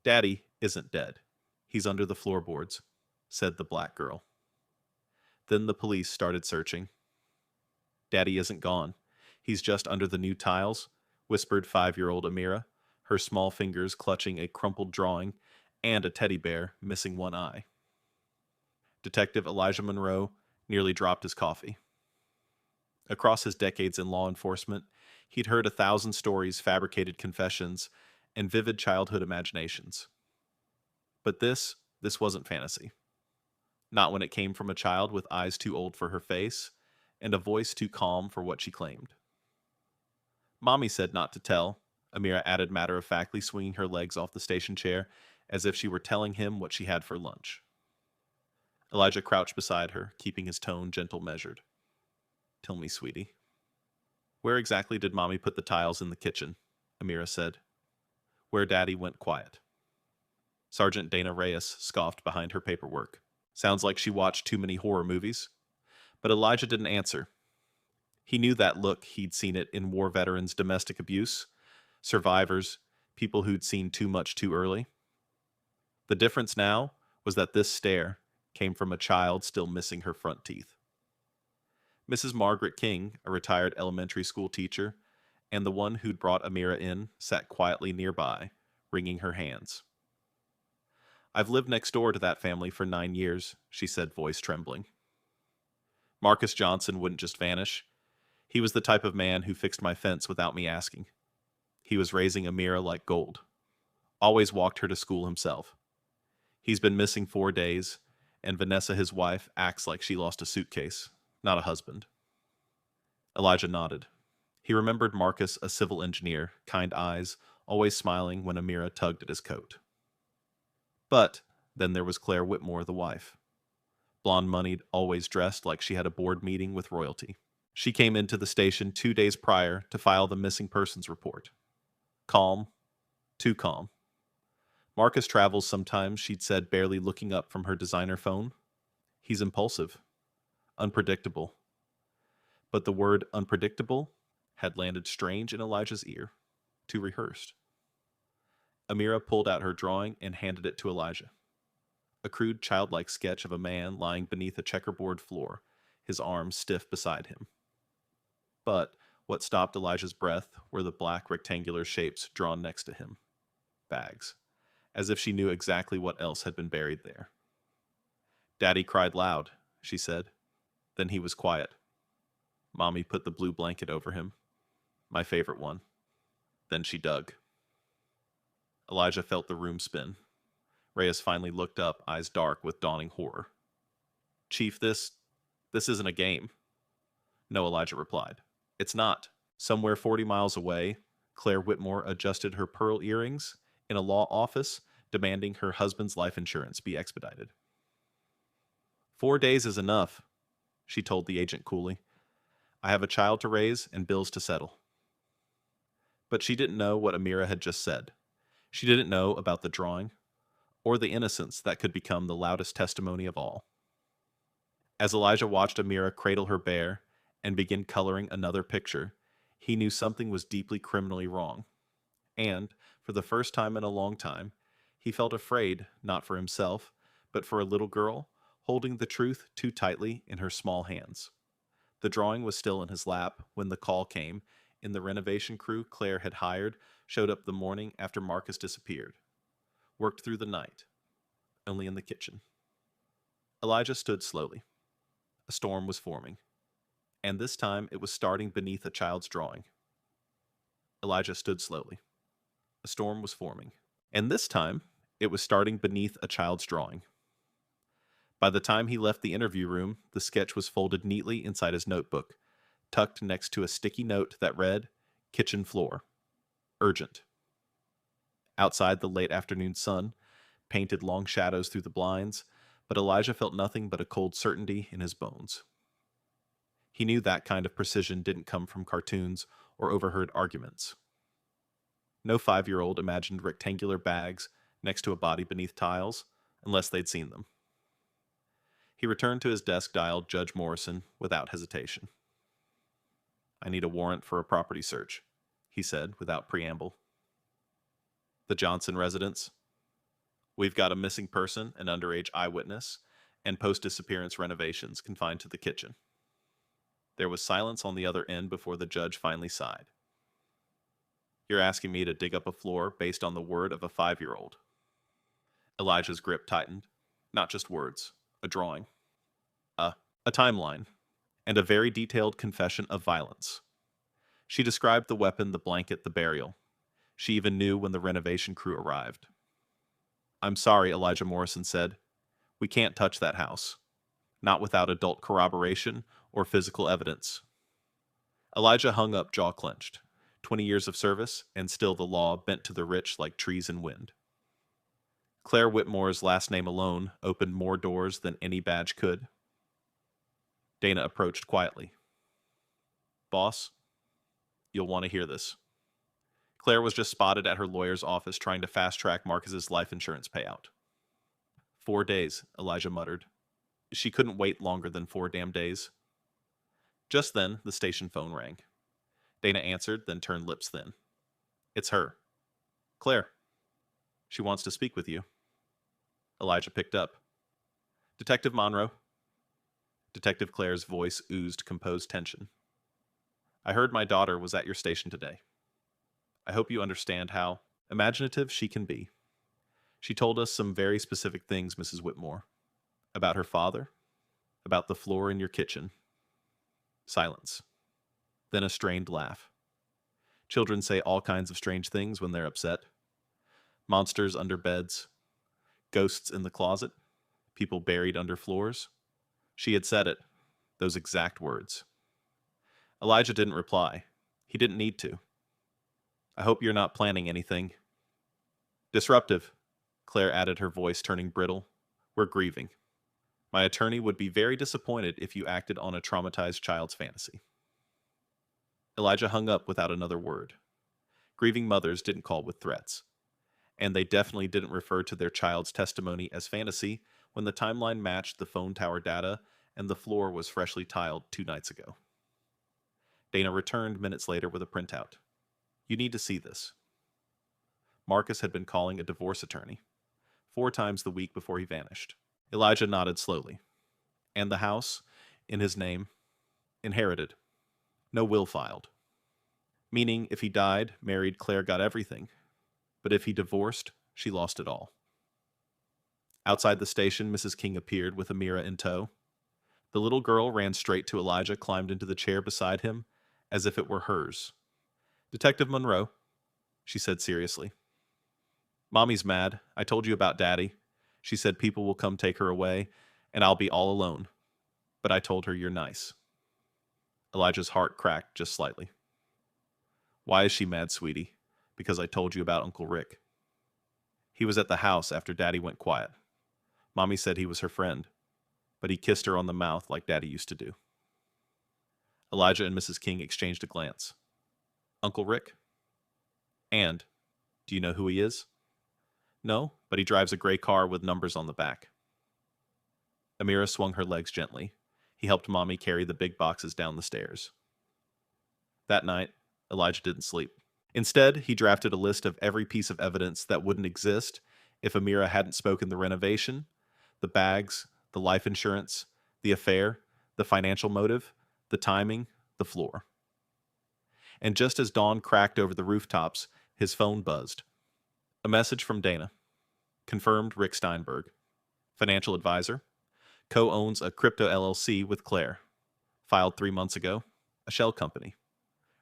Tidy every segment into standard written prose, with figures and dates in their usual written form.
Daddy isn't dead. He's under the floorboards, said the black girl. Then the police started searching. Daddy isn't gone. He's just under the new tiles, whispered 5-year-old Amira, her small fingers clutching a crumpled drawing and a teddy bear missing one eye. Detective Elijah Monroe nearly dropped his coffee. Across his decades in law enforcement, he'd heard 1,000 stories, fabricated confessions, and vivid childhood imaginations. But this wasn't fantasy. Not when it came from a child with eyes too old for her face and a voice too calm for what she claimed. Mommy said not to tell, Amira added matter-of-factly, swinging her legs off the station chair as if she were telling him what she had for lunch. Elijah crouched beside her, keeping his tone gentle measured. Tell me, sweetie. Where exactly did Mommy put the tiles in the kitchen? Amira said. Where Daddy went quiet. Sergeant Dana Reyes scoffed behind her paperwork. Sounds like she watched too many horror movies. But Elijah didn't answer. He knew that look. He'd seen it in war veterans' domestic abuse, survivors, people who'd seen too much too early. The difference now was that this stare came from a child still missing her front teeth. Mrs. Margaret King, a retired elementary school teacher, and the one who'd brought Amira in, sat quietly nearby, wringing her hands. I've lived next door to that family for 9 years, she said, voice trembling. Marcus Johnson wouldn't just vanish. He was the type of man who fixed my fence without me asking. He was raising Amira like gold. Always walked her to school himself. He's been missing 4 days, and Vanessa, his wife, acts like she lost a suitcase, not a husband. Elijah nodded. He remembered Marcus, a civil engineer, kind eyes, always smiling when Amira tugged at his coat. But then there was Claire Whitmore, the wife. Blonde-moneyed, always dressed like she had a board meeting with royalty. She came into the station 2 days prior to file the missing persons report. Calm, too calm. Marcus travels sometimes, she'd said, barely looking up from her designer phone. He's impulsive, unpredictable. But the word unpredictable had landed strange in Elijah's ear, too rehearsed. Amira pulled out her drawing and handed it to Elijah. A crude, childlike sketch of a man lying beneath a checkerboard floor, his arms stiff beside him. But what stopped Elijah's breath were the black rectangular shapes drawn next to him. Bags. As if she knew exactly what else had been buried there. Daddy cried loud, she said. Then he was quiet. Mommy put the blue blanket over him. My favorite one. Then she dug. Elijah felt the room spin. Reyes finally looked up, eyes dark with dawning horror. Chief, this isn't a game. No, Elijah replied. It's not. Somewhere 40 miles away, Claire Whitmore adjusted her pearl earrings in a law office, demanding her husband's life insurance be expedited. 4 days is enough, she told the agent coolly. I have a child to raise and bills to settle. But she didn't know what Amira had just said. She didn't know about the drawing, or the innocence that could become the loudest testimony of all. As Elijah watched Amira cradle her bear and begin coloring another picture, he knew something was deeply criminally wrong. And, for the first time in a long time, he felt afraid, not for himself, but for a little girl, holding the truth too tightly in her small hands. The drawing was still in his lap when the call came, and the renovation crew Claire had hired showed up the morning after Marcus disappeared. Worked through the night. Only in the kitchen. Elijah stood slowly. A storm was forming. And this time it was starting beneath a child's drawing. Elijah stood slowly. A storm was forming. And this time it was starting beneath a child's drawing. By the time he left the interview room, the sketch was folded neatly inside his notebook, tucked next to a sticky note that read, Kitchen floor. Urgent. Outside, the late afternoon sun painted long shadows through the blinds, but Elijah felt nothing but a cold certainty in his bones. He knew that kind of precision didn't come from cartoons or overheard arguments. No 5-year-old imagined rectangular bags next to a body beneath tiles, unless they'd seen them. He returned to his desk, dialed Judge Morrison without hesitation. I need a warrant for a property search, he said without preamble. The Johnson residence? We've got a missing person, an underage eyewitness, and post-disappearance renovations confined to the kitchen. There was silence on the other end before the judge finally sighed. You're asking me to dig up a floor based on the word of a 5-year-old. Elijah's grip tightened. Not just words, a drawing. A timeline, and a very detailed confession of violence. She described the weapon, the blanket, the burial. She even knew when the renovation crew arrived. I'm sorry, Elijah Morrison said. We can't touch that house. Not without adult corroboration or physical evidence. Elijah hung up, jaw clenched. 20 years of service, and still the law bent to the rich like trees in wind. Claire Whitmore's last name alone opened more doors than any badge could. Dana approached quietly. Boss, you'll want to hear this. Claire was just spotted at her lawyer's office trying to fast-track Marcus's life insurance payout. 4 days, Elijah muttered. She couldn't wait longer than 4 damn days. Just then, the station phone rang. Dana answered, then turned lips thin. It's her. Claire. She wants to speak with you. Elijah picked up. Detective Monroe. Detective Claire's voice oozed composed tension. I heard my daughter was at your station today. I hope you understand how imaginative she can be. She told us some very specific things, Mrs. Whitmore. About her father. About the floor in your kitchen. Silence. Then a strained laugh. Children say all kinds of strange things when they're upset. Monsters under beds. Ghosts in the closet. People buried under floors. She had said it. Those exact words. Elijah didn't reply. He didn't need to. I hope you're not planning anything. Disruptive, Claire added, her voice turning brittle. We're grieving. My attorney would be very disappointed if you acted on a traumatized child's fantasy. Elijah hung up without another word. Grieving mothers didn't call with threats. And they definitely didn't refer to their child's testimony as fantasy when the timeline matched the phone tower data and the floor was freshly tiled 2 nights ago. Dana returned minutes later with a printout. You need to see this. Marcus had been calling a divorce attorney 4 times the week before he vanished. Elijah nodded slowly. And the house, in his name, inherited. No will filed. Meaning, if he died, married, Claire got everything. But if he divorced, she lost it all. Outside the station, Mrs. King appeared with Amira in tow. The little girl ran straight to Elijah, climbed into the chair beside him, as if it were hers. Detective Monroe, she said seriously. Mommy's mad. I told you about Daddy. She said people will come take her away, and I'll be all alone. But I told her you're nice. Elijah's heart cracked just slightly. Why is she mad, sweetie? Because I told you about Uncle Rick. He was at the house after Daddy went quiet. Mommy said he was her friend, but he kissed her on the mouth like Daddy used to do. Elijah and Mrs. King exchanged a glance. Uncle Rick? And, do you know who he is? No, but he drives a gray car with numbers on the back. Amira swung her legs gently. He helped Mommy carry the big boxes down the stairs. That night, Elijah didn't sleep. Instead, he drafted a list of every piece of evidence that wouldn't exist if Amira hadn't spoken the renovation, the bags, the life insurance, the affair, the financial motive, the timing, the floor. And just as dawn cracked over the rooftops, his phone buzzed. A message from Dana. Confirmed Rick Steinberg. Financial advisor. Co-owns a crypto LLC with Claire. Filed 3 months ago. A shell company.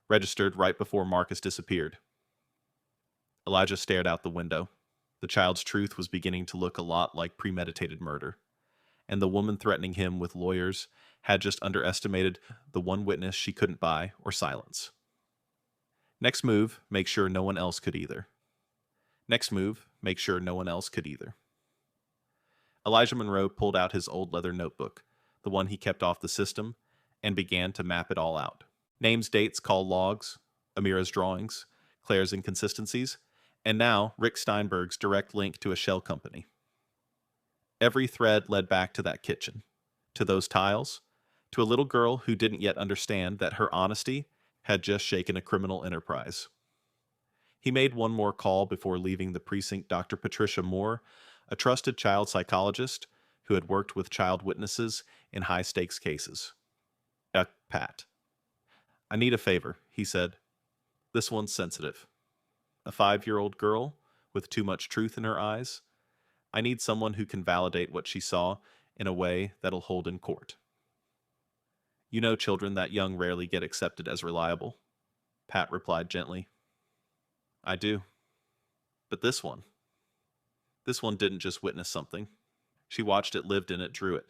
Registered right before Marcus disappeared. Elijah stared out the window. The child's truth was beginning to look a lot like premeditated murder. And the woman threatening him with lawyers had just underestimated the one witness she couldn't buy or silence. Next move, make sure no one else could either. Next move, make sure no one else could either. Elijah Monroe pulled out his old leather notebook, the one he kept off the system, and began to map it all out. Names, dates, call logs, Amira's drawings, Claire's inconsistencies, and now Rick Steinberg's direct link to a shell company. Every thread led back to that kitchen, to those tiles, to a little girl who didn't yet understand that her honesty had just shaken a criminal enterprise. He made one more call before leaving the precinct. Dr. Patricia Moore, a trusted child psychologist who had worked with child witnesses in high-stakes cases. Pat. I need a favor, he said. This one's sensitive. A 5-year-old girl with too much truth in her eyes. I need someone who can validate what she saw in a way that'll hold in court. You know children that young rarely get accepted as reliable, Pat replied gently. I do. But this one didn't just witness something. She watched it, lived in it, drew it.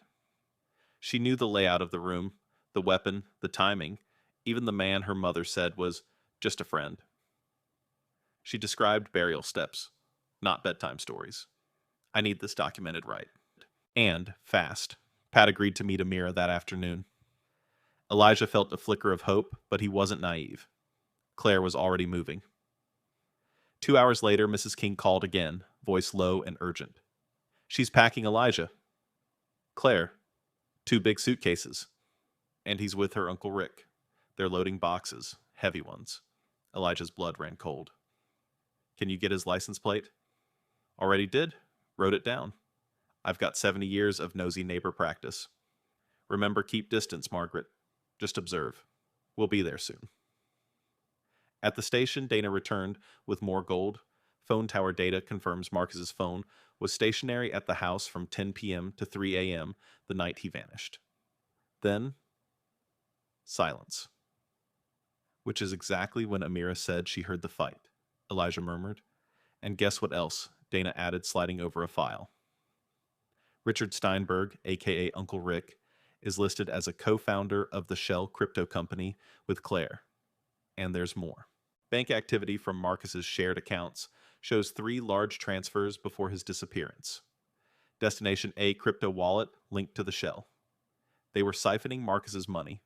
She knew the layout of the room, the weapon, the timing, even the man her mother said was just a friend. She described burial steps, not bedtime stories. I need this documented right. And fast. Pat agreed to meet Amira that afternoon. Elijah felt a flicker of hope, but he wasn't naive. Claire was already moving. 2 hours later, Mrs. King called again, voice low and urgent. She's packing Elijah. Claire, 2 big suitcases. And he's with her Uncle Rick. They're loading boxes, heavy ones. Elijah's blood ran cold. Can you get his license plate? Already did. Wrote it down. I've got 70 years of nosy neighbor practice. Remember, keep distance, Margaret. Just observe. We'll be there soon. At the station, Dana returned with more gold. Phone tower data confirms Marcus's phone was stationary at the house from 10 p.m. to 3 a.m. the night he vanished. Then, silence. Which is exactly when Amira said she heard the fight, Elijah murmured. And guess what else? Dana added, sliding over a file. Richard Steinberg, a.k.a. Uncle Rick, is listed as a co-founder of the Shell crypto company with Claire. And there's more. Bank activity from Marcus's shared accounts shows 3 large transfers before his disappearance. Destination A crypto wallet linked to the Shell. They were siphoning Marcus's money,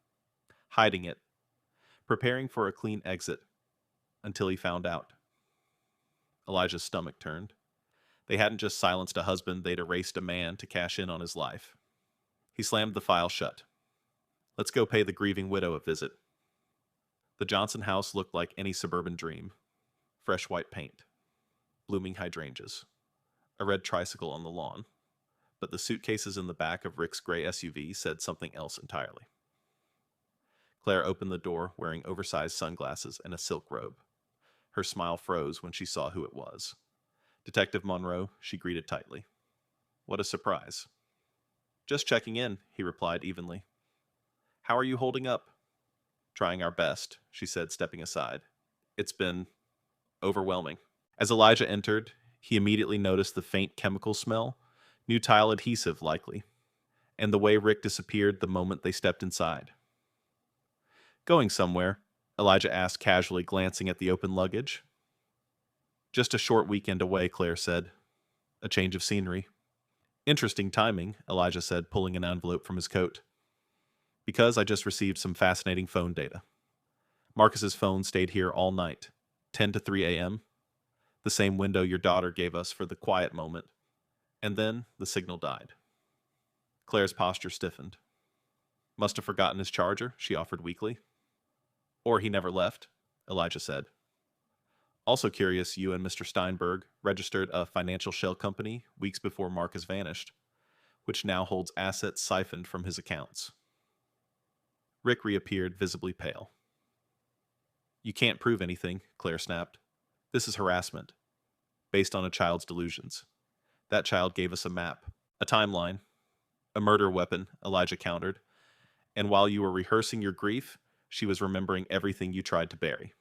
hiding it, preparing for a clean exit, until he found out. Elijah's stomach turned. They hadn't just silenced a husband, they'd erased a man to cash in on his life. He slammed the file shut. Let's go pay the grieving widow a visit. The Johnson house looked like any suburban dream. Fresh white paint, blooming hydrangeas, a red tricycle on the lawn. But the suitcases in the back of Rick's gray SUV said something else entirely. Claire opened the door wearing oversized sunglasses and a silk robe. Her smile froze when she saw who it was. Detective Monroe, she greeted tightly. What a surprise. Just checking in, he replied evenly. How are you holding up? Trying our best, she said, stepping aside. It's been overwhelming. As Elijah entered, he immediately noticed the faint chemical smell, new tile adhesive likely, and the way Rick disappeared the moment they stepped inside. Going somewhere? Elijah asked casually, glancing at the open luggage. Just a short weekend away, Claire said. A change of scenery. Interesting timing, Elijah said, pulling an envelope from his coat. Because I just received some fascinating phone data. Marcus's phone stayed here all night, 10 to 3 a.m., the same window your daughter gave us for the quiet moment, and then the signal died. Claire's posture stiffened. Must have forgotten his charger, she offered weakly. Or he never left, Elijah said. Also curious, you and Mr. Steinberg registered a financial shell company weeks before Marcus vanished, which now holds assets siphoned from his accounts. Rick reappeared, visibly pale. You can't prove anything, Claire snapped. This is harassment, based on a child's delusions. That child gave us a map, a timeline, a murder weapon, Elijah countered, and while you were rehearsing your grief, she was remembering everything you tried to bury.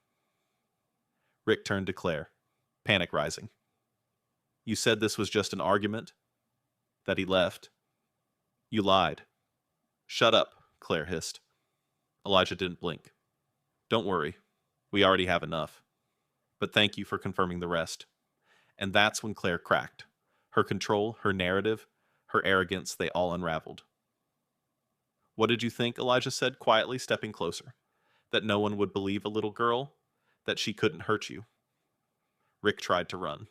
Rick turned to Claire, panic rising. You said this was just an argument? That he left? You lied. Shut up, Claire hissed. Elijah didn't blink. Don't worry. We already have enough. But thank you for confirming the rest. And that's when Claire cracked. Her control, her narrative, her arrogance, they all unraveled. What did you think? Elijah said, quietly stepping closer. That no one would believe a little girl? That she couldn't hurt you? Rick tried to run.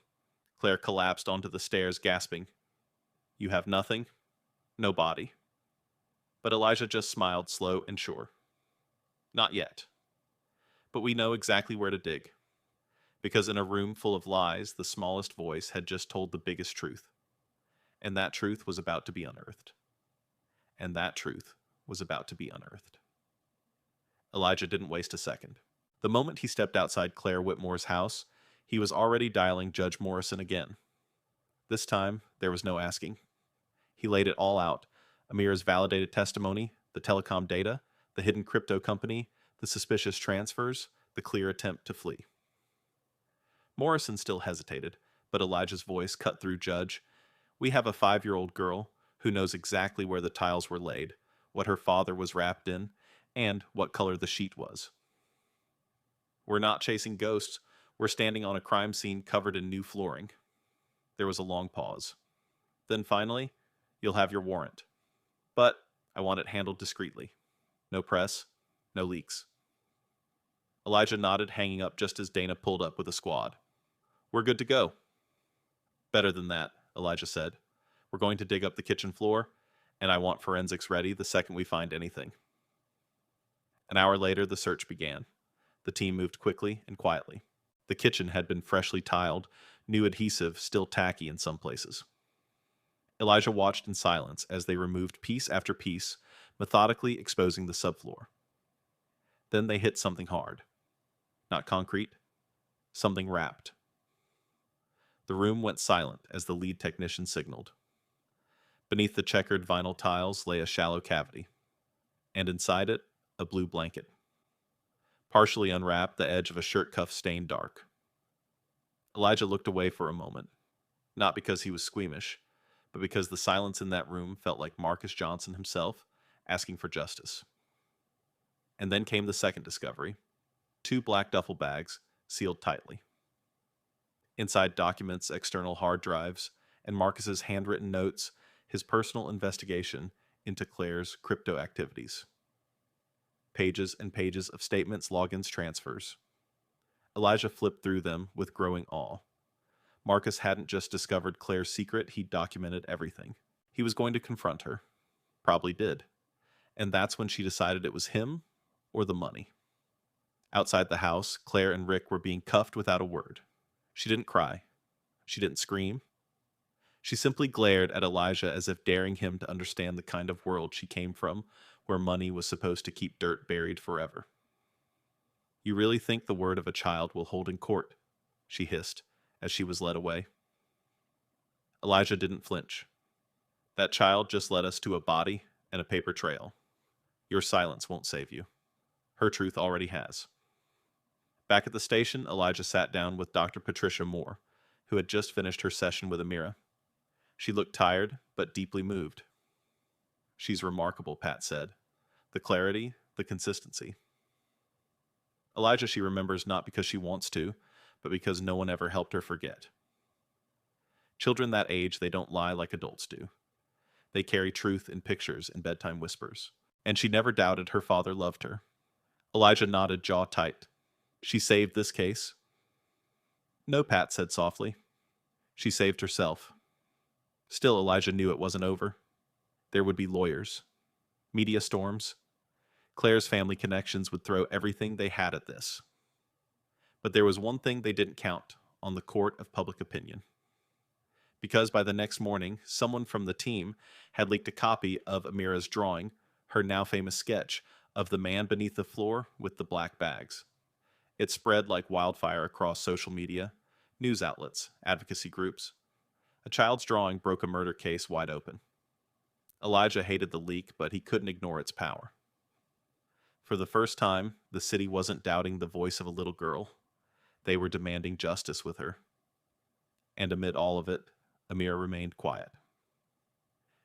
Claire collapsed onto the stairs, gasping. You have nothing? No body. But Elijah just smiled, slow and sure. Not yet. But we know exactly where to dig. Because in a room full of lies, the smallest voice had just told the biggest truth. And that truth was about to be unearthed. And that truth was about to be unearthed. Elijah didn't waste a second. The moment he stepped outside Claire Whitmore's house, he was already dialing Judge Morrison again. This time, there was no asking. He laid it all out: Amira's validated testimony, the telecom data, the hidden crypto company, the suspicious transfers, the clear attempt to flee. Morrison still hesitated, but Elijah's voice cut through. Judge, we have a 5-year-old girl who knows exactly where the tiles were laid, what her father was wrapped in, and what color the sheet was. We're not chasing ghosts. We're standing on a crime scene covered in new flooring. There was a long pause. Then finally, you'll have your warrant. But I want it handled discreetly. No press, no leaks. Elijah nodded, hanging up just as Dana pulled up with a squad. We're good to go. Better than that, Elijah said. We're going to dig up the kitchen floor, and I want forensics ready the second we find anything. An hour later, the search began. The team moved quickly and quietly. The kitchen had been freshly tiled, new adhesive still tacky in some places. Elijah watched in silence as they removed piece after piece, methodically exposing the subfloor. Then they hit something hard. Not concrete, something wrapped. The room went silent as the lead technician signaled. Beneath the checkered vinyl tiles lay a shallow cavity, and inside it, a blue blanket. Partially unwrapped, the edge of a shirt cuff stained dark. Elijah looked away for a moment, not because he was squeamish, but because the silence in that room felt like Marcus Johnson himself asking for justice. And then came the second discovery: 2 black duffel bags, sealed tightly. Inside, documents, external hard drives, and Marcus's handwritten notes, his personal investigation into Claire's crypto activities. Pages and pages of statements, logins, transfers. Elijah flipped through them with growing awe. Marcus hadn't just discovered Claire's secret, he'd documented everything. He was going to confront her. Probably did. And that's when she decided it was him or the money. Outside the house, Claire and Rick were being cuffed without a word. She didn't cry. She didn't scream. She simply glared at Elijah as if daring him to understand the kind of world she came from, where money was supposed to keep dirt buried forever. You really think the word of a child will hold in court? She hissed as she was led away. Elijah didn't flinch. That child just led us to a body and a paper trail. Your silence won't save you. Her truth already has. Back at the station, Elijah sat down with Dr. Patricia Moore, who had just finished her session with Amira. She looked tired, but deeply moved. She's remarkable, Pat said. The clarity, the consistency. Elijah she remembers not because she wants to, but because no one ever helped her forget. Children that age, they don't lie like adults do. They carry truth in pictures and bedtime whispers. And she never doubted her father loved her. Elijah nodded, jaw tight. She saved this case? No, Pat said softly. She saved herself. Still, Elijah knew it wasn't over. There would be lawyers, media storms. Claire's family connections would throw everything they had at this. But there was one thing they didn't count on: the court of public opinion. Because by the next morning, someone from the team had leaked a copy of Amira's drawing, her now famous sketch, of the man beneath the floor with the black bags. It spread like wildfire across social media, news outlets, advocacy groups. A child's drawing broke a murder case wide open. Elijah hated the leak, but he couldn't ignore its power. For the first time, the city wasn't doubting the voice of a little girl. They were demanding justice with her. And amid all of it, Amira remained quiet.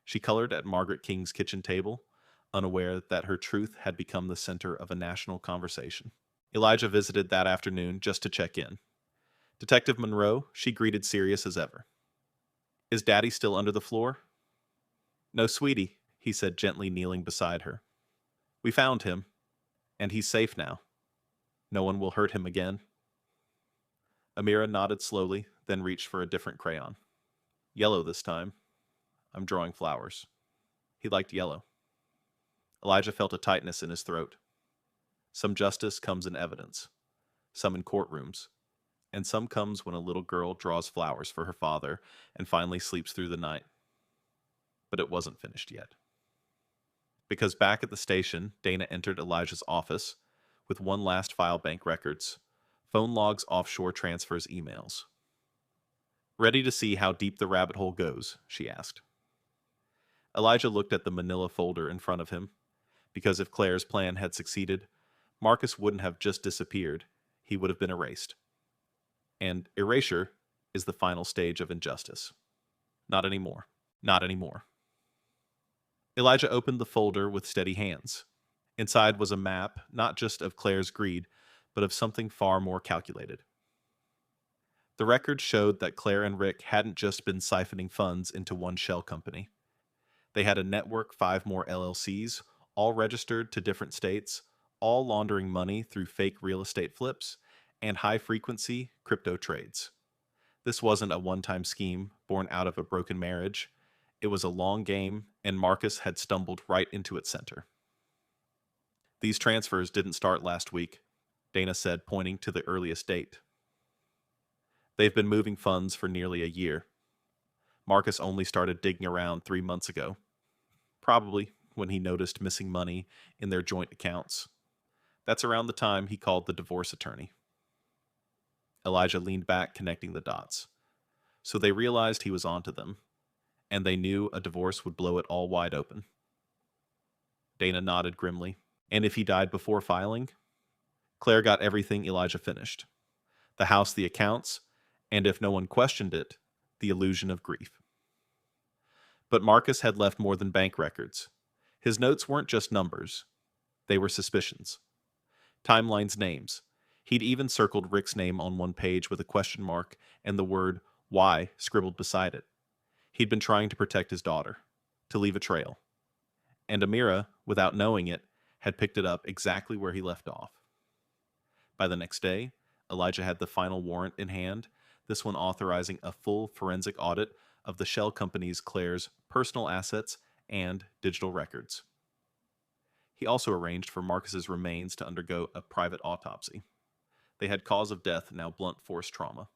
She colored at Margaret King's kitchen table, unaware that her truth had become the center of a national conversation. Elijah visited that afternoon just to check in. Detective Monroe, she greeted serious as ever. Is Daddy still under the floor? No, sweetie, he said, gently kneeling beside her. We found him, and he's safe now. No one will hurt him again. Amira nodded slowly, then reached for a different crayon. Yellow this time. I'm drawing flowers. He liked yellow. Elijah felt a tightness in his throat. Some justice comes in evidence, some in courtrooms, and some comes when a little girl draws flowers for her father and finally sleeps through the night. But it wasn't finished yet. Because back at the station, Dana entered Elijah's office with one last file: bank records, phone logs, offshore transfers, emails. "Ready to see how deep the rabbit hole goes?" she asked. Elijah looked at the manila folder in front of him, because if Claire's plan had succeeded, Marcus wouldn't have just disappeared, he would have been erased. And erasure is the final stage of injustice. Not anymore. Not anymore. Elijah opened the folder with steady hands. Inside was a map, not just of Claire's greed, but of something far more calculated. The records showed that Claire and Rick hadn't just been siphoning funds into one shell company. They had a network, 5 more LLCs, all registered to different states, all laundering money through fake real estate flips and high-frequency crypto trades. This wasn't a one-time scheme born out of a broken marriage. It was a long game, and Marcus had stumbled right into its center. "These transfers didn't start last week," Dana said, pointing to the earliest date. "They've been moving funds for nearly a year. Marcus only started digging around 3 months ago, probably when he noticed missing money in their joint accounts. That's around the time he called the divorce attorney." Elijah leaned back, connecting the dots. So they realized he was onto them, and they knew a divorce would blow it all wide open. Dana nodded grimly. "And if he died before filing?" Claire got everything Elijah finished: the house, the accounts, and if no one questioned it, the illusion of grief. But Marcus had left more than bank records. His notes weren't just numbers. They were suspicions. Timelines, names. He'd even circled Rick's name on one page with a question mark and the word "why" scribbled beside it. He'd been trying to protect his daughter, to leave a trail. And Amira, without knowing it, had picked it up exactly where he left off. By the next day, Elijah had the final warrant in hand, this one authorizing a full forensic audit of the shell company's Claire's personal assets and digital records. He also arranged for Marcus's remains to undergo a private autopsy. They had cause of death, now blunt force trauma.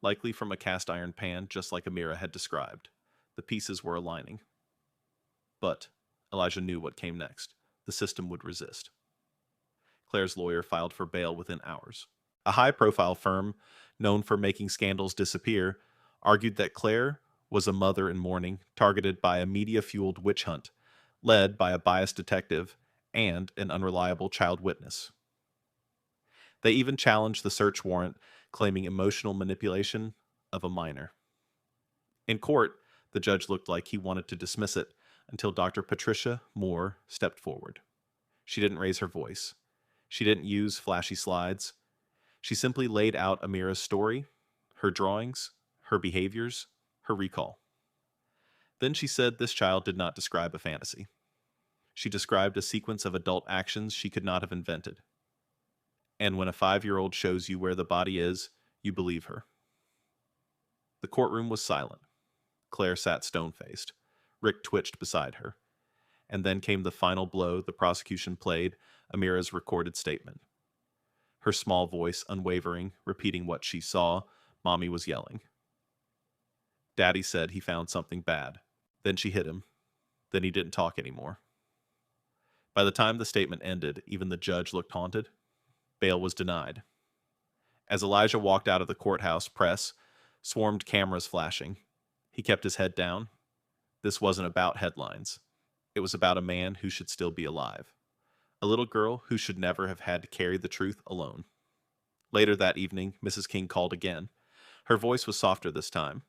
Likely from a cast iron pan, just like Amira had described. The pieces were aligning. But Elijah knew what came next. The system would resist. Claire's lawyer filed for bail within hours. A high-profile firm, known for making scandals disappear, argued that Claire was a mother in mourning, targeted by a media-fueled witch hunt, led by a biased detective and an unreliable child witness. They even challenged the search warrant, claiming emotional manipulation of a minor. In court, the judge looked like he wanted to dismiss it until Dr. Patricia Moore stepped forward. She didn't raise her voice. She didn't use flashy slides. She simply laid out Amira's story, her drawings, her behaviors, her recall. Then she said this child did not describe a fantasy. She described a sequence of adult actions she could not have invented. And when a 5-year-old shows you where the body is, you believe her. The courtroom was silent. Claire sat stone-faced. Rick twitched beside her. And then came the final blow. The prosecution played Amira's recorded statement. Her small voice unwavering, repeating what she saw. Mommy was yelling. "Daddy said he found something bad. Then she hit him. Then he didn't talk anymore." By the time the statement ended, even the judge looked haunted. Bail was denied. As Elijah walked out of the courthouse, press swarmed, cameras flashing. He kept his head down. This wasn't about headlines. It was about a man who should still be alive. A little girl who should never have had to carry the truth alone. Later that evening, Mrs. King called again. Her voice was softer this time.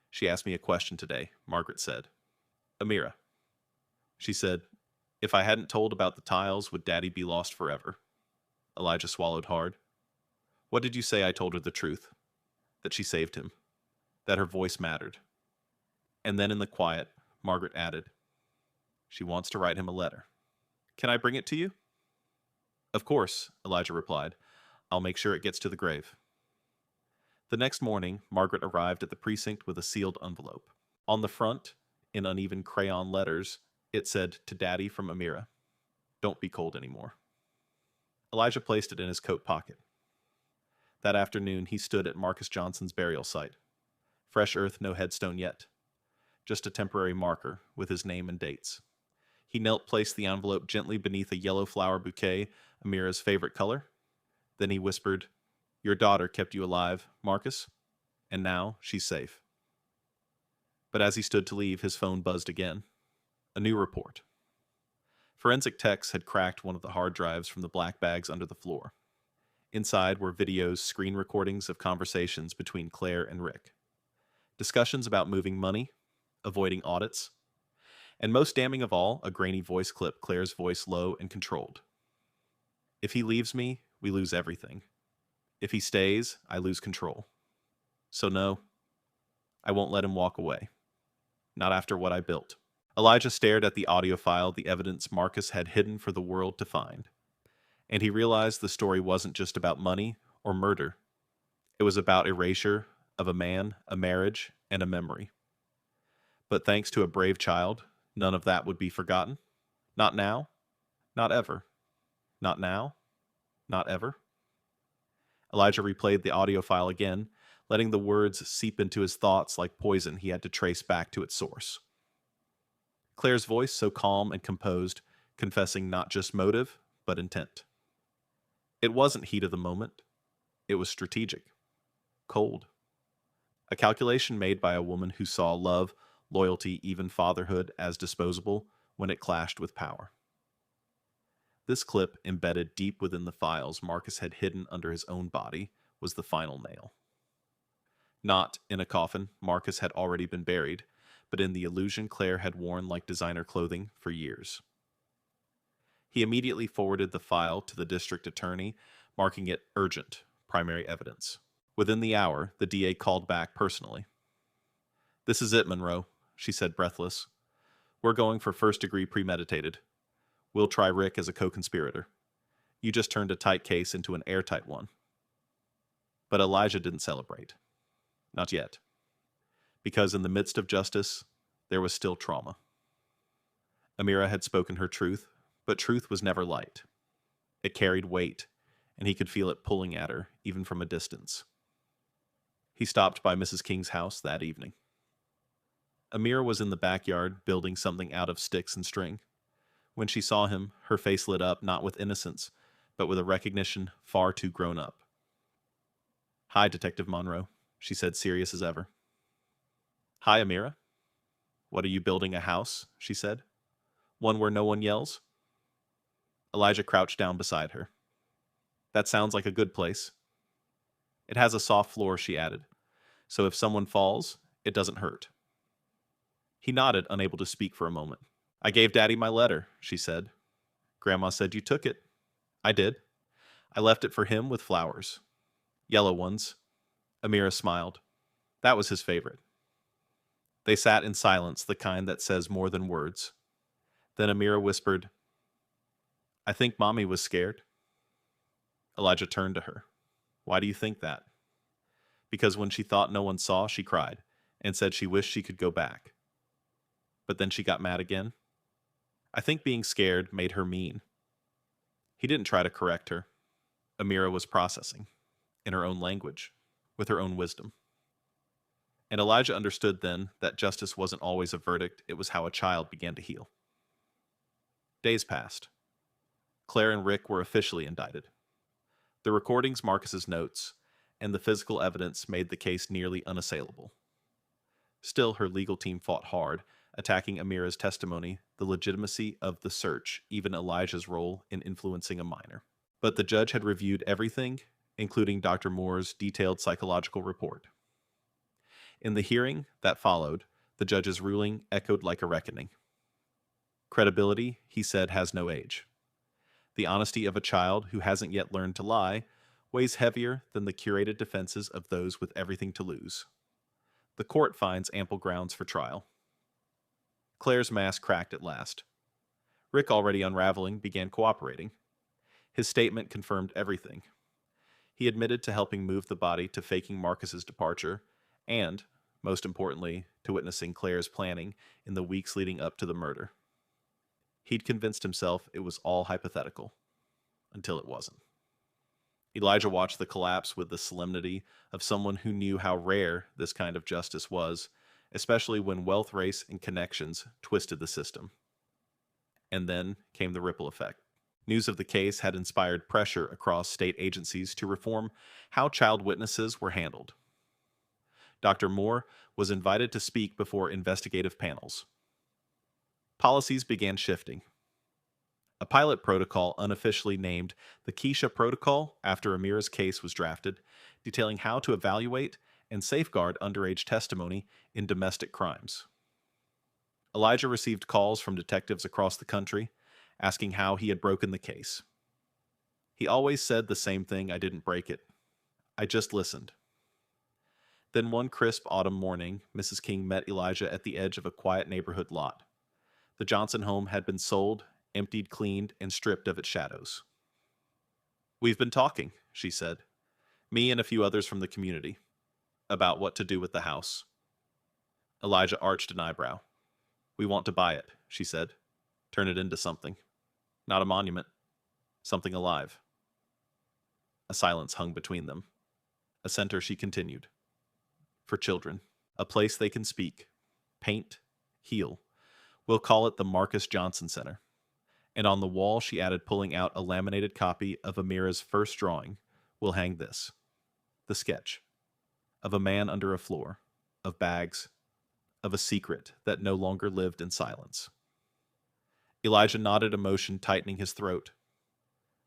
"She asked me a question today," Margaret said. "Amira." She said, "If I hadn't told about the tiles, would Daddy be lost forever?" Elijah swallowed hard. "What did you say I told her the truth? That she saved him. That her voice mattered." And then in the quiet, Margaret added, "She wants to write him a letter. Can I bring it to you?" "Of course," Elijah replied. "I'll make sure it gets to the grave." The next morning, Margaret arrived at the precinct with a sealed envelope. On the front, in uneven crayon letters, it said, "To Daddy from Amira. Don't be cold anymore." Elijah placed it in his coat pocket. That afternoon, he stood at Marcus Johnson's burial site. Fresh earth, no headstone yet. just a temporary marker with his name and dates. He knelt, placed the envelope gently beneath a yellow flower bouquet, Amira's favorite color. Then he whispered, "Your daughter kept you alive, Marcus, and now she's safe." But as he stood to leave, his phone buzzed again. A new report. Forensic techs had cracked one of the hard drives from the black bags under the floor. Inside were videos, screen recordings of conversations between Claire and Rick. Discussions about moving money, avoiding audits, and most damning of all, a grainy voice clip, Claire's voice low and controlled. "If he leaves me, we lose everything. If he stays, I lose control. So no, I won't let him walk away. Not after what I built." Elijah stared at the audio file, the evidence Marcus had hidden for the world to find. And he realized the story wasn't just about money or murder. It was about erasure of a man, a marriage, and a memory. But thanks to a brave child, none of that would be forgotten. Not now, not ever. Not now, not ever. Elijah replayed the audio file again, letting the words seep into his thoughts like poison he had to trace back to its source. Claire's voice so calm and composed, confessing not just motive, but intent. It wasn't heat of the moment. It was strategic. Cold. A calculation made by a woman who saw love, loyalty, even fatherhood as disposable when it clashed with power. This clip, embedded deep within the files Marcus had hidden under his own body, was the final nail. Not in a coffin, Marcus had already been buried, but in the illusion Claire had worn like designer clothing for years. He immediately forwarded the file to the district attorney, marking it urgent, primary evidence. Within the hour, the DA called back personally. "This is it, Monroe," she said, breathless. "We're going for first-degree premeditated. We'll try Rick as a co-conspirator. You just turned a tight case into an airtight one." But Elijah didn't celebrate. Not yet. Because in the midst of justice, there was still trauma. Amira had spoken her truth, but truth was never light. It carried weight, and he could feel it pulling at her, even from a distance. He stopped by Mrs. King's house that evening. Amira was in the backyard, building something out of sticks and string. When she saw him, her face lit up, not with innocence, but with a recognition far too grown up. "Hi, Detective Monroe," she said, serious as ever. "Hi, Amira. What, are you building a house?" she said. "One where no one yells?" Elijah crouched down beside her. "That sounds like a good place." "It has a soft floor," she added, "so if someone falls, it doesn't hurt." He nodded, unable to speak for a moment. "I gave Daddy my letter," she said. "Grandma said you took it." "I did. I left it for him with flowers. Yellow ones." Amira smiled. That was his favorite. They sat in silence, the kind that says more than words. Then Amira whispered, "I think Mommy was scared." Elijah turned to her. "Why do you think that?" "Because when she thought no one saw, she cried, and said she wished she could go back. But then she got mad again. I think being scared made her mean." He didn't try to correct her. Amira was processing, in her own language, with her own wisdom. And Elijah understood then that justice wasn't always a verdict, it was how a child began to heal. Days passed. Claire and Rick were officially indicted. The recordings, Marcus's notes, and the physical evidence made the case nearly unassailable. Still, her legal team fought hard, attacking Amira's testimony, the legitimacy of the search, even Elijah's role in influencing a minor. But the judge had reviewed everything, including Dr. Moore's detailed psychological report. In the hearing that followed, the judge's ruling echoed like a reckoning. Credibility, he said, has no age. The honesty of a child who hasn't yet learned to lie weighs heavier than the curated defenses of those with everything to lose. The court finds ample grounds for trial. Claire's mask cracked at last. Rick, already unraveling, began cooperating. His statement confirmed everything. He admitted to helping move the body, to faking Marcus's departure, and, most importantly, to witnessing Claire's planning in the weeks leading up to the murder. He'd convinced himself it was all hypothetical, until it wasn't. Elijah watched the collapse with the solemnity of someone who knew how rare this kind of justice was, especially when wealth, race, and connections twisted the system. And then came the ripple effect. News of the case had inspired pressure across state agencies to reform how child witnesses were handled. Dr. Moore was invited to speak before investigative panels. Policies began shifting. A pilot protocol unofficially named the Keisha Protocol after Amira's case was drafted, detailing how to evaluate and safeguard underage testimony in domestic crimes. Elijah received calls from detectives across the country asking how he had broken the case. He always said the same thing: I didn't break it. I just listened. Then one crisp autumn morning, Mrs. King met Elijah at the edge of a quiet neighborhood lot. The Johnson home had been sold, emptied, cleaned, and stripped of its shadows. "We've been talking," she said, "me and a few others from the community, about what to do with the house." Elijah arched an eyebrow. "We want to buy it," she said. "Turn it into something. Not a monument. Something alive." A silence hung between them. A center, she continued. "For children. A place they can speak, paint, heal. We'll call it the Marcus Johnson Center." And on the wall, she added, pulling out a laminated copy of Amira's first drawing, "We'll hang this. The sketch. Of a man under a floor. Of bags. Of a secret that no longer lived in silence." Elijah nodded, emotion tightening his throat.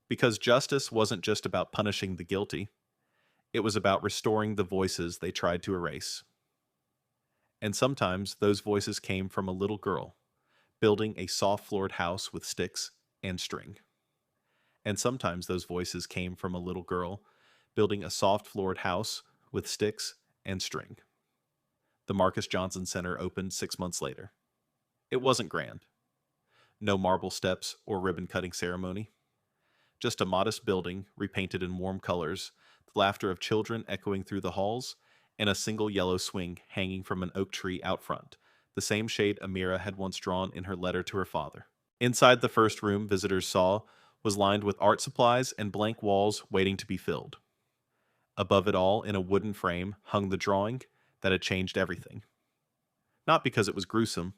Because justice wasn't just about punishing the guilty. It was about restoring the voices they tried to erase. And sometimes those voices came from a little girl, building a soft-floored house with sticks and string. And sometimes those voices came from a little girl, building a soft-floored house with sticks and string. The Marcus Johnson Center opened 6 months later. It wasn't grand. No marble steps or ribbon-cutting ceremony. Just a modest building, repainted in warm colors, the laughter of children echoing through the halls, and a single yellow swing hanging from an oak tree out front, the same shade Amira had once drawn in her letter to her father. Inside the first room visitors saw was lined with art supplies and blank walls waiting to be filled. Above it all, in a wooden frame, hung the drawing that had changed everything. Not because it was gruesome,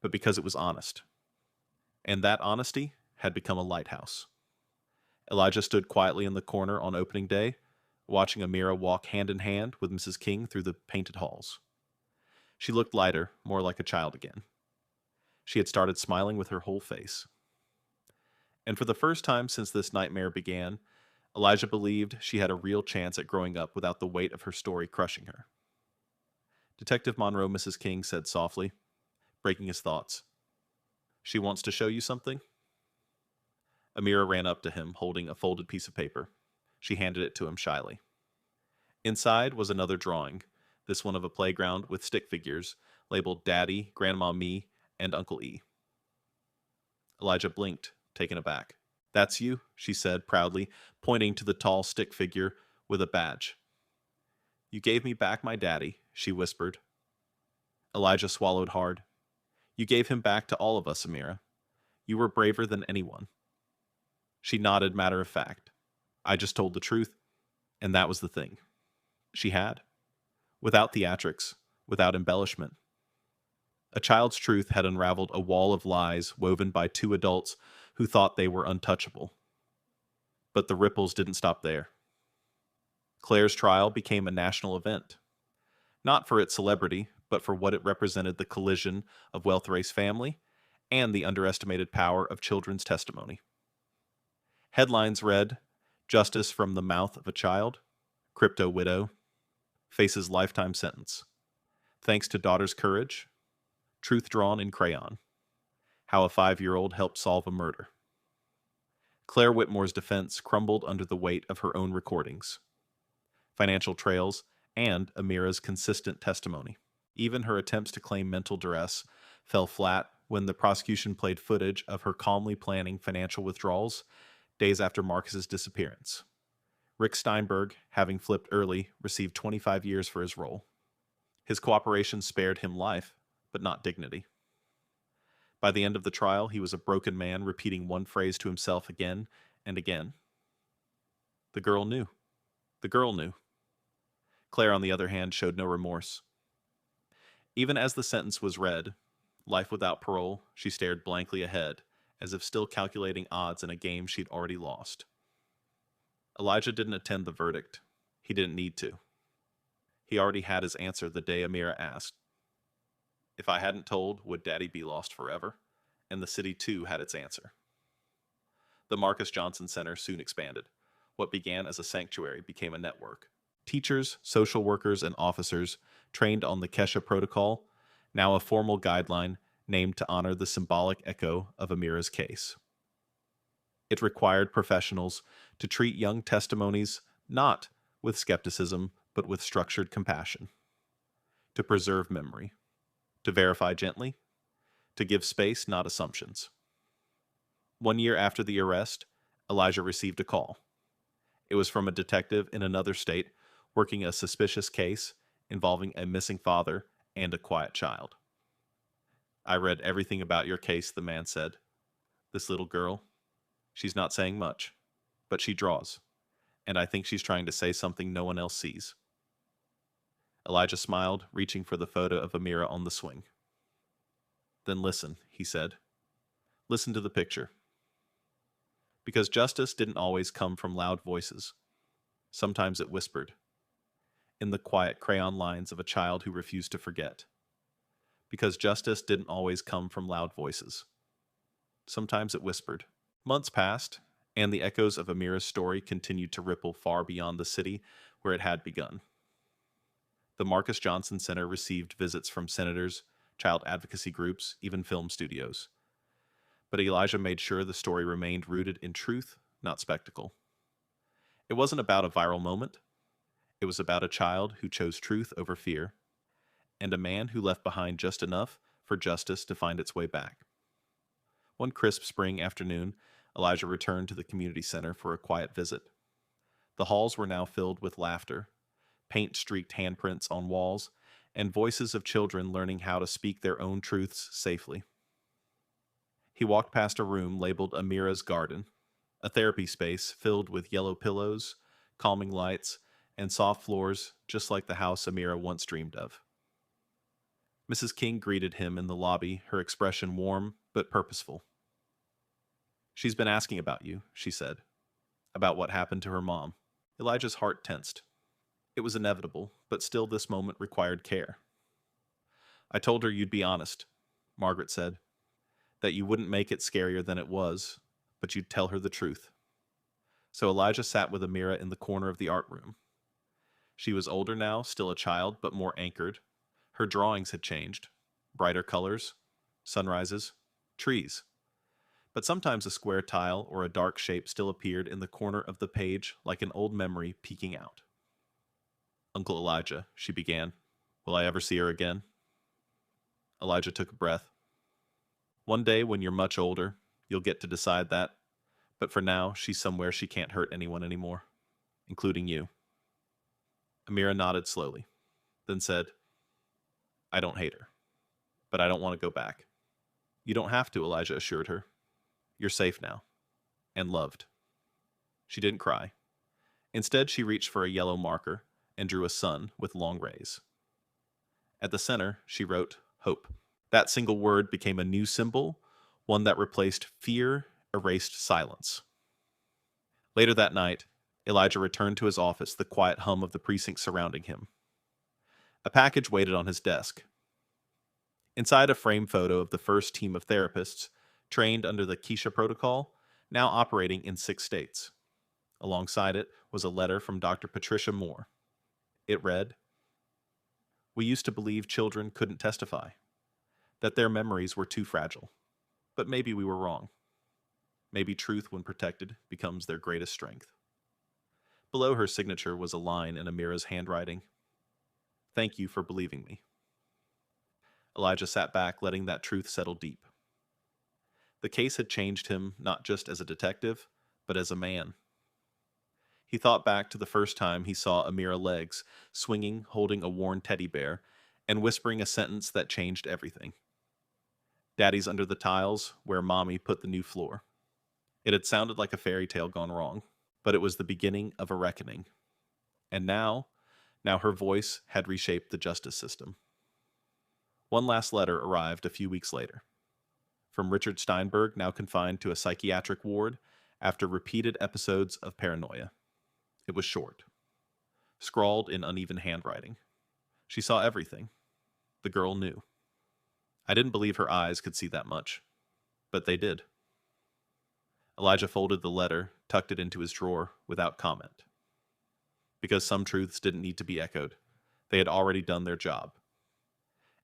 but because it was honest. And that honesty had become a lighthouse. Elijah stood quietly in the corner on opening day, watching Amira walk hand in hand with Mrs. King through the painted halls. She looked lighter, more like a child again. She had started smiling with her whole face. And for the first time since this nightmare began, Elijah believed she had a real chance at growing up without the weight of her story crushing her. "Detective Monroe," Mrs. King said softly, breaking his thoughts. "She wants to show you something?" Amira ran up to him, holding a folded piece of paper. She handed it to him shyly. Inside was another drawing, this one of a playground with stick figures, labeled Daddy, Grandma Me, and Uncle E. Elijah blinked, taken aback. "That's you," she said proudly, pointing to the tall stick figure with a badge. "You gave me back my daddy," she whispered. Elijah swallowed hard. "You gave him back to all of us, Amira. You were braver than anyone." She nodded, matter of fact. "I just told the truth, and that was the thing." She had. Without theatrics, without embellishment. A child's truth had unraveled a wall of lies woven by two adults who thought they were untouchable. But the ripples didn't stop there. Claire's trial became a national event. Not for its celebrity, but for what it represented: the collision of wealth-race family and the underestimated power of children's testimony. Headlines read, "Justice from the mouth of a child," "Crypto widow," "Faces lifetime sentence," "Thanks to daughter's courage," "Truth drawn in crayon," "How a 5-year-old helped solve a murder." Claire Whitmore's defense crumbled under the weight of her own recordings, financial trails, and Amira's consistent testimony. Even her attempts to claim mental duress fell flat when the prosecution played footage of her calmly planning financial withdrawals days after Marcus's disappearance. Rick Steinberg, having flipped early, received 25 years for his role. His cooperation spared him life, but not dignity. By the end of the trial, he was a broken man, repeating one phrase to himself again and again. The girl knew. The girl knew. Claire, on the other hand, showed no remorse. Even as the sentence was read, life without parole, she stared blankly ahead, as if still calculating odds in a game she'd already lost. Elijah didn't attend the verdict. He didn't need to. He already had his answer the day Amira asked. If I hadn't told, would Daddy be lost forever? And the city, too, had its answer. The Marcus Johnson Center soon expanded. What began as a sanctuary became a network. Teachers, social workers, and officers trained on the Kesha Protocol, now a formal guideline named to honor the symbolic echo of Amira's case. It required professionals to treat young testimonies not with skepticism, but with structured compassion, to preserve memory, to verify gently, to give space, not assumptions. 1 year after the arrest, Elijah received a call. It was from a detective in another state working a suspicious case involving a missing father and a quiet child. I read everything about your case, the man said. This little girl, she's not saying much, but she draws, and I think she's trying to say something no one else sees. Elijah smiled, reaching for the photo of Amira on the swing. Then listen, he said. Listen to the picture. Because justice didn't always come from loud voices. Sometimes it whispered, in the quiet crayon lines of a child who refused to forget. Because justice didn't always come from loud voices. Sometimes it whispered. Months passed, and the echoes of Amira's story continued to ripple far beyond the city where it had begun. The Marcus Johnson Center received visits from senators, child advocacy groups, even film studios. But Elijah made sure the story remained rooted in truth, not spectacle. It wasn't about a viral moment. It was about a child who chose truth over fear, and a man who left behind just enough for justice to find its way back. One crisp spring afternoon, Elijah returned to the community center for a quiet visit. The halls were now filled with laughter, paint-streaked handprints on walls, and voices of children learning how to speak their own truths safely. He walked past a room labeled Amira's Garden, a therapy space filled with yellow pillows, calming lights, and soft floors just like the house Amira once dreamed of. Mrs. King greeted him in the lobby, her expression warm but purposeful. She's been asking about you, she said, about what happened to her mom. Elijah's heart tensed. It was inevitable, but still this moment required care. I told her you'd be honest, Margaret said, that you wouldn't make it scarier than it was, but you'd tell her the truth. So Elijah sat with Amira in the corner of the art room. She was older now, still a child, but more anchored. Her drawings had changed. Brighter colors, sunrises, trees. But sometimes a square tile or a dark shape still appeared in the corner of the page like an old memory peeking out. Uncle Elijah, she began. Will I ever see her again? Elijah took a breath. One day when you're much older, you'll get to decide that. But for now, she's somewhere she can't hurt anyone anymore, including you. Amira nodded slowly, then said, I don't hate her, but I don't want to go back. You don't have to, Elijah assured her. You're safe now, and loved. She didn't cry. Instead, she reached for a yellow marker and drew a sun with long rays. At the center, she wrote, hope. That single word became a new symbol, one that replaced fear, erased silence. Later that night, Elijah returned to his office, the quiet hum of the precinct surrounding him. A package waited on his desk. Inside a framed photo of the first team of therapists, trained under the Kesha Protocol, now operating in 6 states. Alongside it was a letter from Dr. Patricia Moore. It read, We used to believe children couldn't testify, that their memories were too fragile. But maybe we were wrong. Maybe truth, when protected, becomes their greatest strength. Below her signature was a line in Amira's handwriting. Thank you for believing me. Elijah sat back, letting that truth settle deep. The case had changed him not just as a detective, but as a man. He thought back to the first time he saw Amira Legs, swinging, holding a worn teddy bear, and whispering a sentence that changed everything. Daddy's under the tiles, where Mommy put the new floor. It had sounded like a fairy tale gone wrong, but it was the beginning of a reckoning. And now her voice had reshaped the justice system. One last letter arrived a few weeks later, from Richard Steinberg, now confined to a psychiatric ward after repeated episodes of paranoia. It was short, scrawled in uneven handwriting. She saw everything. The girl knew. I didn't believe her eyes could see that much, but they did. Elijah folded the letter, tucked it into his drawer, without comment. Because some truths didn't need to be echoed. They had already done their job.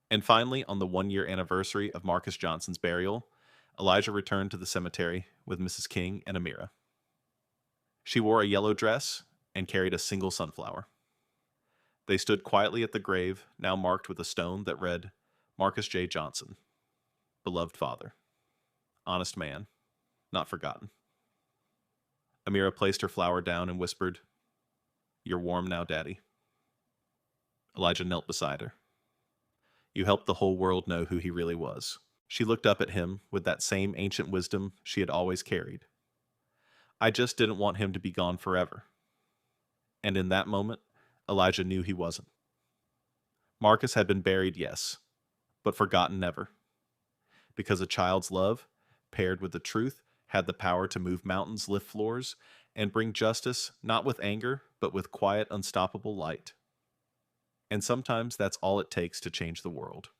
And finally, on the 1-year anniversary of Marcus Johnson's burial, Elijah returned to the cemetery with Mrs. King and Amira. She wore a yellow dress and carried a single sunflower. They stood quietly at the grave, now marked with a stone that read, Marcus J. Johnson, beloved father, honest man, not forgotten. Amira placed her flower down and whispered, You're warm now, Daddy. Elijah knelt beside her. You helped the whole world know who he really was. She looked up at him with that same ancient wisdom she had always carried. I just didn't want him to be gone forever. And in that moment, Elijah knew he wasn't. Marcus had been buried, yes, but forgotten never. Because a child's love, paired with the truth, had the power to move mountains, lift floors, and bring justice not with anger, but with quiet, unstoppable light. And sometimes that's all it takes to change the world.